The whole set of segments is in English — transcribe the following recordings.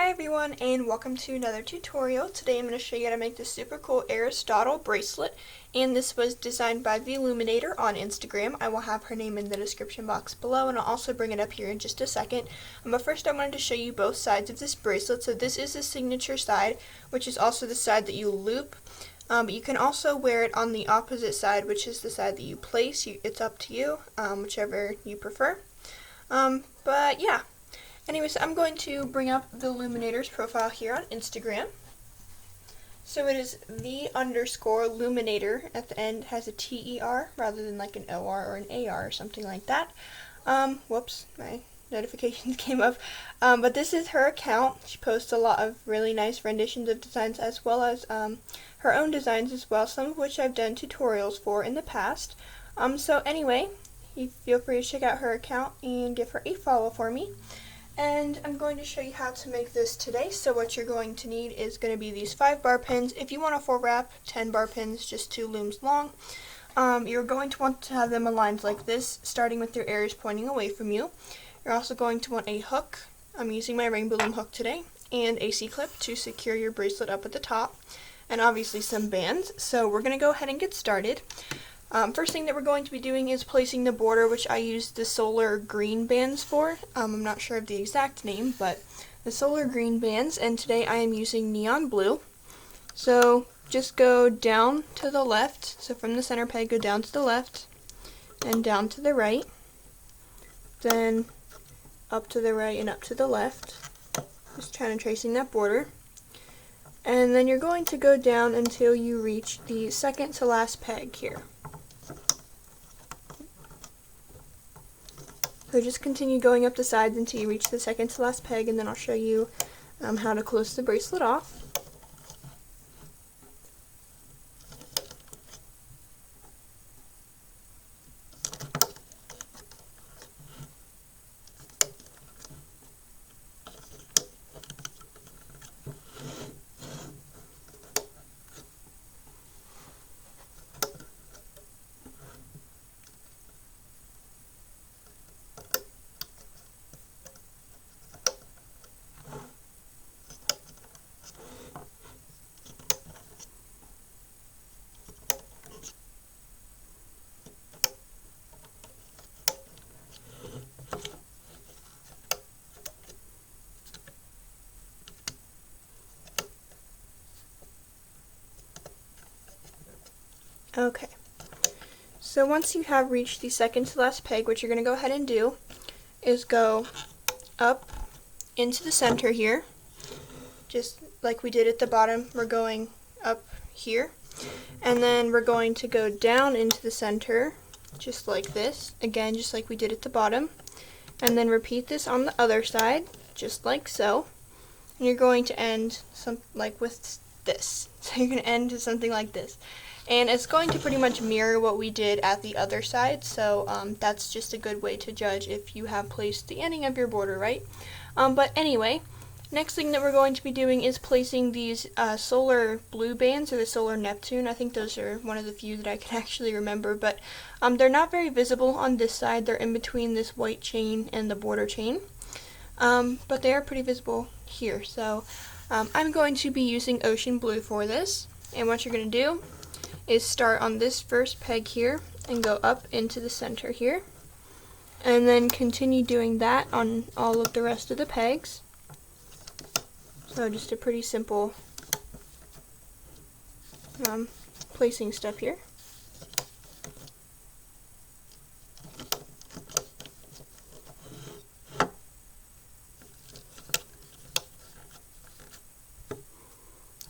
Hi everyone, and welcome to another tutorial. Today I'm going to show you how to make this super cool Aristotle bracelet, and this was designed by the Illuminator on Instagram. I will have her name in the description box below, and I'll also bring it up here in just a second. But first I wanted to show you both sides of this bracelet. So this is the signature side, which is also the side that you loop. But you can also wear it on the opposite side, which is the side that you place. It's up to you, whichever you prefer. But yeah. Anyways, I'm going to bring up the Illuminator's profile here on Instagram. So it is the_Luminator. At the end has a TER rather than like an OR or an AR or something like that. Whoops, my notifications came up. But this is her account. She posts a lot of really nice renditions of designs as well as her own designs as well, some of which I've done tutorials for in the past. So anyway, you feel free to check out her account and give her a follow for me. And I'm going to show you how to make this today. So what you're going to need is going to be these 5-bar pins. If you want a full wrap, 10-bar pins, just 2 looms long. You're going to want to have them aligned like this, starting with your ears pointing away from you. You're also going to want a hook. I'm using my rainbow loom hook today, and a C-clip to secure your bracelet up at the top, and obviously some bands. So we're going to go ahead and get started. First thing that we're going to be doing is placing the border, which I used the solar green bands for. I'm not sure of the exact name, but the solar green bands, and today I am using neon blue. So just go down to the left, so from the center peg go down to the left, and down to the right, then up to the right and up to the left, just kind of tracing that border. And then you're going to go down until you reach the second to last peg here. So just continue going up the sides until you reach the second to last peg, and then I'll show you how to close the bracelet off. Okay, so once you have reached the second to last peg, what you're going to go ahead and do is go up into the center here, just like we did at the bottom. We're going up here, and then we're going to go down into the center, just like this, again, just like we did at the bottom, and then repeat this on the other side, just like so, and you're going to end like with this. So you're going to end to something like this. And it's going to pretty much mirror what we did at the other side, so that's just a good way to judge if you have placed the ending of your border right. But anyway, next thing that we're going to be doing is placing these solar blue bands, or the solar Neptune. I think those are one of the few that I can actually remember, but they're not very visible on this side. They're in between this white chain and the border chain, but they are pretty visible here. So I'm going to be using ocean blue for this, and what you're going to do is start on this first peg here and go up into the center here, and then continue doing that on all of the rest of the pegs. So just a pretty simple placing step here.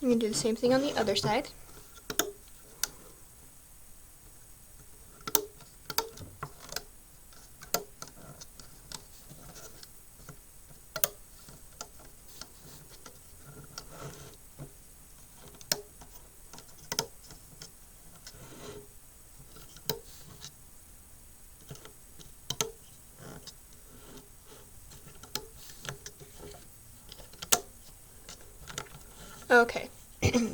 I'm going to do the same thing on the other side. Okay,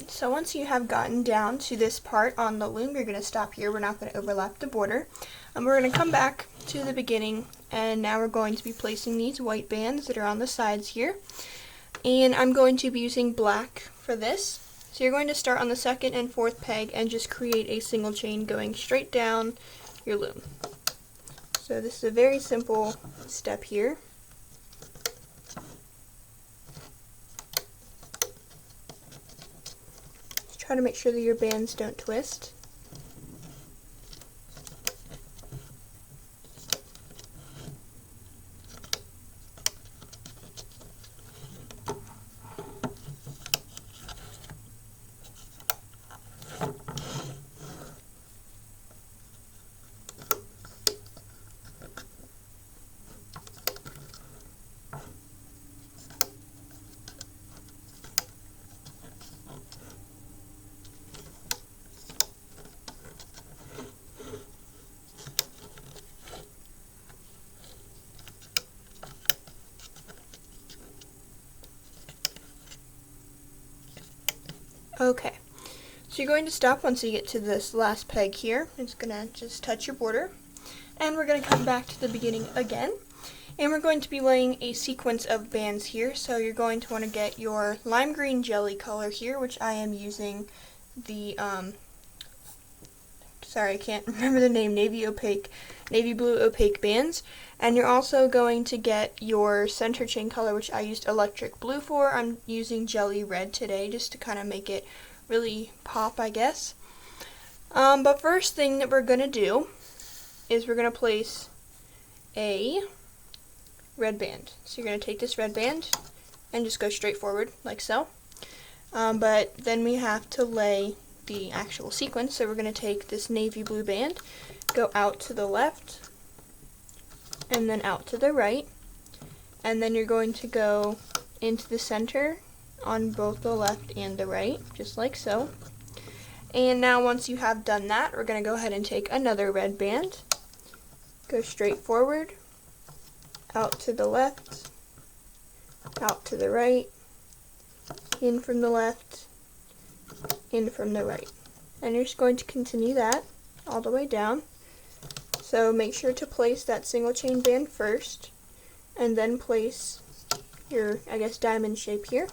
so once you have gotten down to this part on the loom, you're going to stop here. We're not going to overlap the border. We're going to come back to the beginning, and now we're going to be placing these white bands that are on the sides here. And I'm going to be using black for this. So you're going to start on the second and fourth peg and just create a single chain going straight down your loom. So this is a very simple step here. Just try to make sure that your bands don't twist. Okay, so you're going to stop once you get to this last peg here. It's going to just touch your border. And we're going to come back to the beginning again. And we're going to be laying a sequence of bands here. So you're going to want to get your lime green jelly color here, which I am using the, sorry, I can't remember the name, navy blue opaque bands. And you're also going to get your center chain color, which I used electric blue for. I'm using jelly red today just to kind of make it really pop, I guess. But first thing that we're going to do is we're going to place a red band. So you're going to take this red band and just go straight forward like so. But then we have to lay the actual sequence. So we're going to take this navy blue band, go out to the left, and then out to the right, and then you're going to go into the center on both the left and the right, just like so. And now once you have done that, we're going to go ahead and take another red band, go straight forward, out to the left, out to the right, in from the left, in from the right. And you're just going to continue that all the way down. So make sure to place that single chain band first, and then place your, I guess, diamond shape here.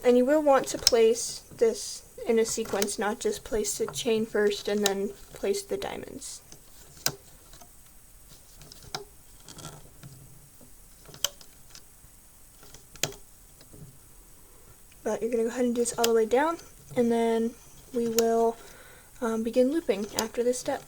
And you will want to place this in a sequence, not just place the chain first and then place the diamonds. But you're going to go ahead and do this all the way down, and then we will begin looping after this step.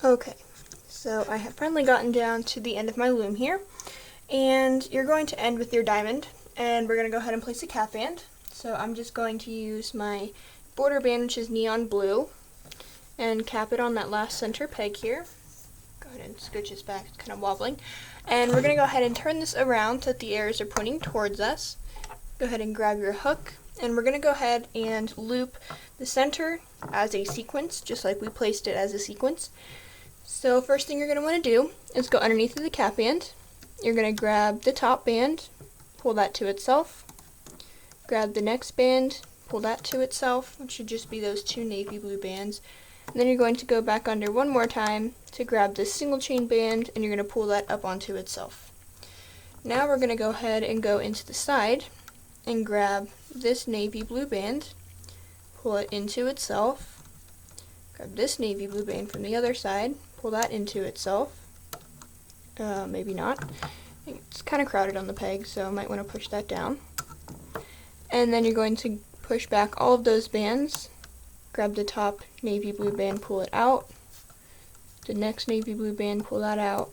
Okay, so I have finally gotten down to the end of my loom here, and you're going to end with your diamond, and we're going to go ahead and place a cap band. So I'm just going to use my border band, which is neon blue, and cap it on that last center peg here. Go ahead and scooch this back, it's kind of wobbling. And we're going to go ahead and turn this around so that the arrows are pointing towards us. Go ahead and grab your hook, and we're going to go ahead and loop the center as a sequence, just like we placed it as a sequence. So first thing you're going to want to do is go underneath of the cap band. You're going to grab the top band, pull that to itself, grab the next band, pull that to itself, which should just be those two navy blue bands. And then you're going to go back under one more time to grab this single chain band, and you're going to pull that up onto itself. Now we're going to go ahead and go into the side and grab this navy blue band, pull it into itself, grab this navy blue band from the other side, pull that into itself, maybe not, it's kind of crowded on the peg, so I might want to push that down, and then you're going to push back all of those bands, grab the top navy blue band, pull it out, the next navy blue band, pull that out,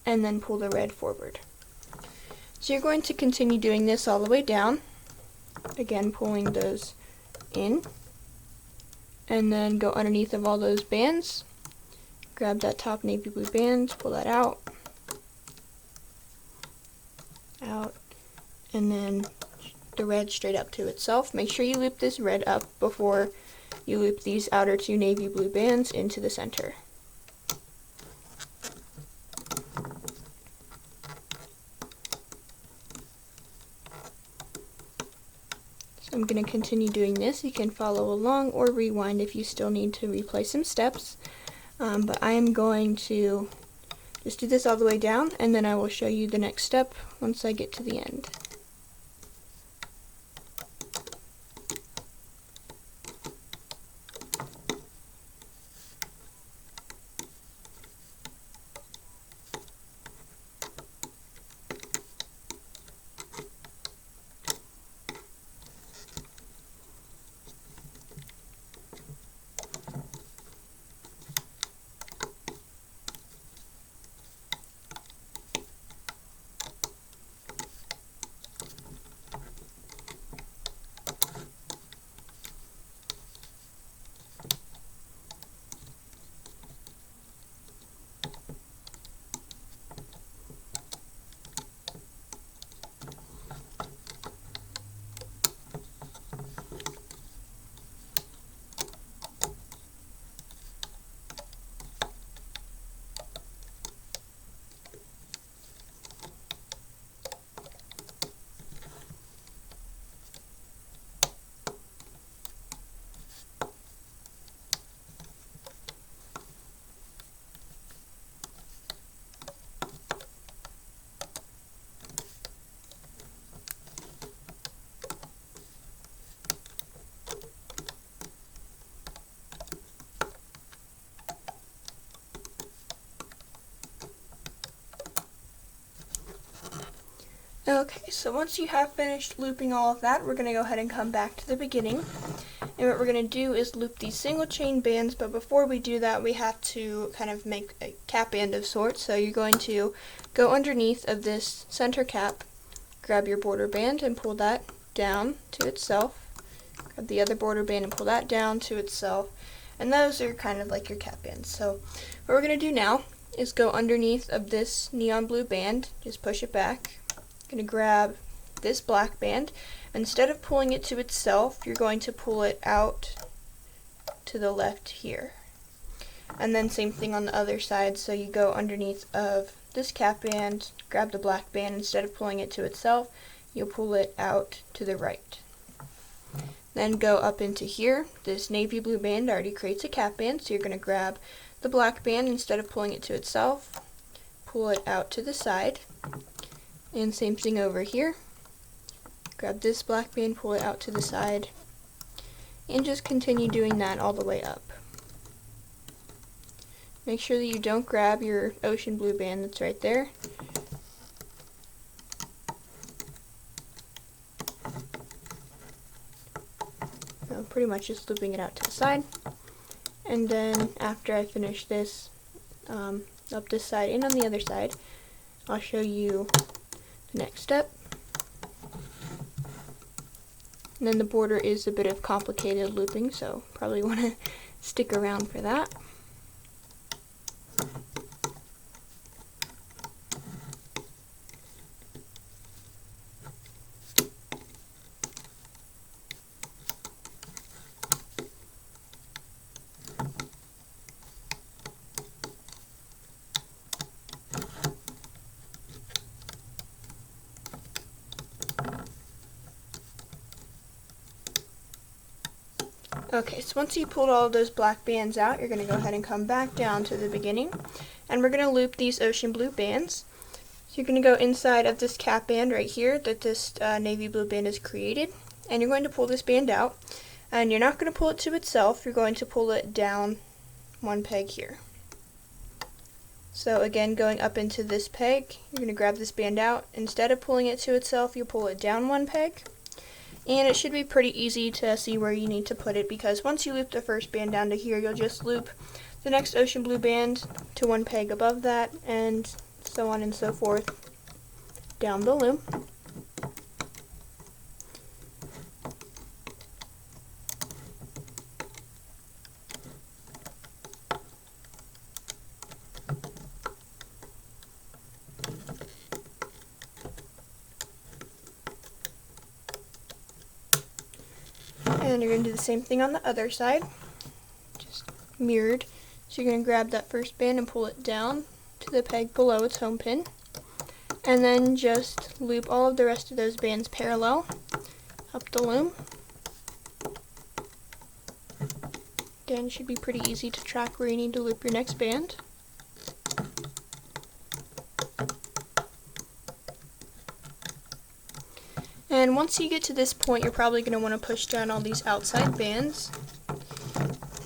and then pull the red forward. So you're going to continue doing this all the way down, again pulling those in, and then go underneath of all those bands, grab that top navy blue band, pull that out, and then the red straight up to itself. Make sure you loop this red up before you loop these outer two navy blue bands into the center. I'm going to continue doing this. You can follow along or rewind if you still need to replay some steps. But I am going to just do this all the way down, and then I will show you the next step once I get to the end. Okay, so once you have finished looping all of that, we're going to go ahead and come back to the beginning. And what we're going to do is loop these single chain bands, but before we do that, we have to kind of make a cap band of sorts. So you're going to go underneath of this center cap, grab your border band and pull that down to itself. Grab the other border band and pull that down to itself. And those are kind of like your cap bands. So what we're going to do now is go underneath of this neon blue band, just push it back. Going to grab this black band. Instead of pulling it to itself, you're going to pull it out to the left here. And then same thing on the other side, so you go underneath of this cap band, grab the black band, instead of pulling it to itself, you'll pull it out to the right. Then go up into here. This navy blue band already creates a cap band, so you're going to grab the black band, instead of pulling it to itself, pull it out to the side. And same thing over here. Grab this black band, pull it out to the side, and just continue doing that all the way up. Make sure that you don't grab your ocean blue band that's right there. So pretty much just looping it out to the side. And then after I finish this up this side and on the other side, I'll show you the next step. And then the border is a bit of complicated looping, so probably want to stick around for that. Okay, so once you pulled all of those black bands out, you're going to go ahead and come back down to the beginning, and we're going to loop these ocean blue bands. So you're going to go inside of this cap band right here that this navy blue band has created, and you're going to pull this band out, and you're not going to pull it to itself, you're going to pull it down one peg here. So again, going up into this peg, you're going to grab this band out. Instead of pulling it to itself, you pull it down one peg, and it should be pretty easy to see where you need to put it, because once you loop the first band down to here, you'll just loop the next ocean blue band to one peg above that, and so on and so forth down the loom. And you're going to do the same thing on the other side, just mirrored. So you're going to grab that first band and pull it down to the peg below its home pin, and then just loop all of the rest of those bands parallel up the loom. Again, it should be pretty easy to track where you need to loop your next band. And once you get to this point, you're probably going to want to push down all these outside bands,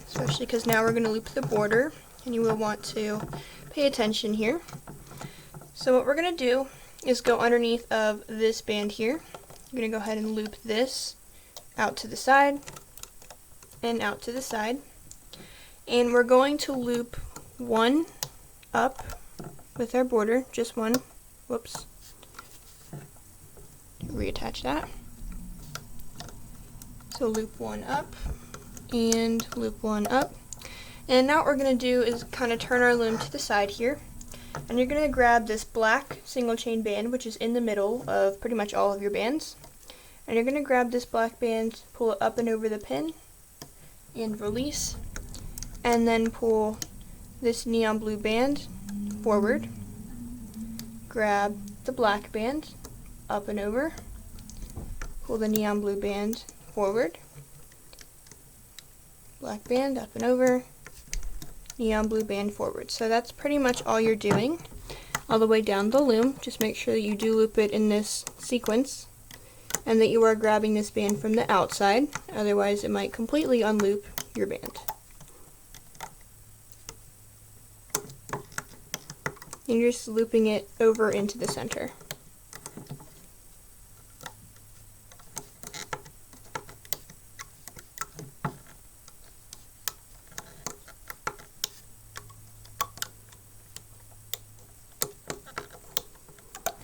especially because now we're going to loop the border, and you will want to pay attention here. So what we're going to do is go underneath of this band here. You're going to go ahead and loop this out to the side and out to the side. And we're going to loop one up with our border, just one. Whoops. Reattach that. So loop one up and loop one up. And now what we're going to do is kind of turn our loom to the side here. And you're going to grab this black single chain band, which is in the middle of pretty much all of your bands. And you're going to grab this black band, pull it up and over the pin, and release. And then pull this neon blue band forward. Grab the black band, up and over. Pull the neon blue band forward. Black band, up and over. Neon blue band forward. So that's pretty much all you're doing all the way down the loom. Just make sure that you do loop it in this sequence and that you are grabbing this band from the outside, otherwise it might completely unloop your band. And you're just looping it over into the center.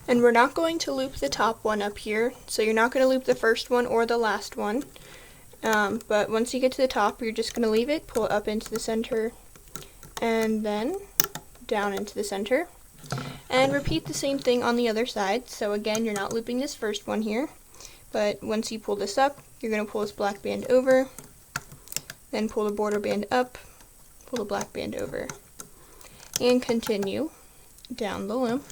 And we're not going to loop the top one up here, so you're not going to loop the first one or the last one. But once you get to the top, you're just going to leave it, pull it up into the center, and then down into the center. And repeat the same thing on the other side. So again, you're not looping this first one here, but once you pull this up, you're going to pull this black band over, then pull the border band up, pull the black band over, and continue down the loom.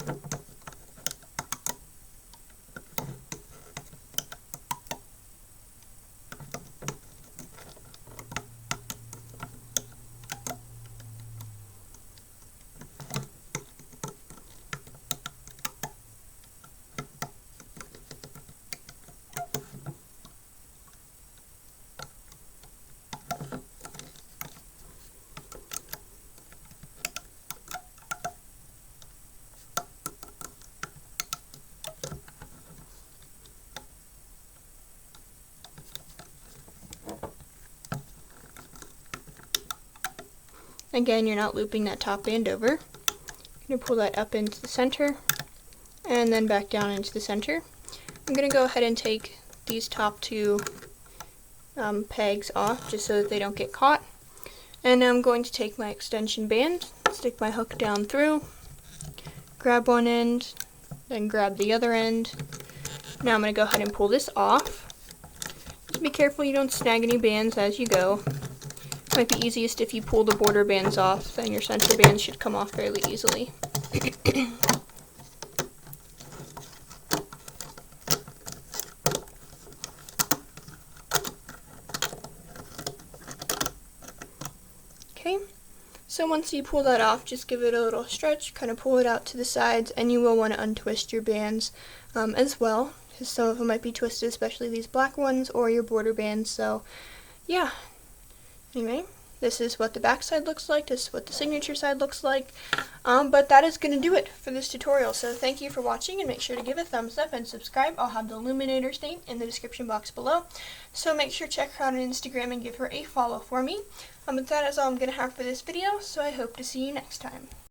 Again, you're not looping that top band over. You're going to pull that up into the center and then back down into the center. I'm going to go ahead and take these top two pegs off just so that they don't get caught. And now I'm going to take my extension band, stick my hook down through, grab one end, then grab the other end. Now I'm going to go ahead and pull this off. Just be careful you don't snag any bands as you go. Might be easiest if you pull the border bands off, then your center bands should come off fairly easily. Okay, So once you pull that off, just give it a little stretch, kind of pull it out to the sides, and you will want to untwist your bands as well, because some of them might be twisted, especially these black ones or your border bands. So yeah, anyway, this is what the back side looks like, this is what the signature side looks like, but that is going to do it for this tutorial. So thank you for watching, and make sure to give a thumbs up and subscribe. I'll have the Luminator's name in the description box below, so make sure to check her out on Instagram and give her a follow for me. But that is all I'm going to have for this video, so I hope to see you next time.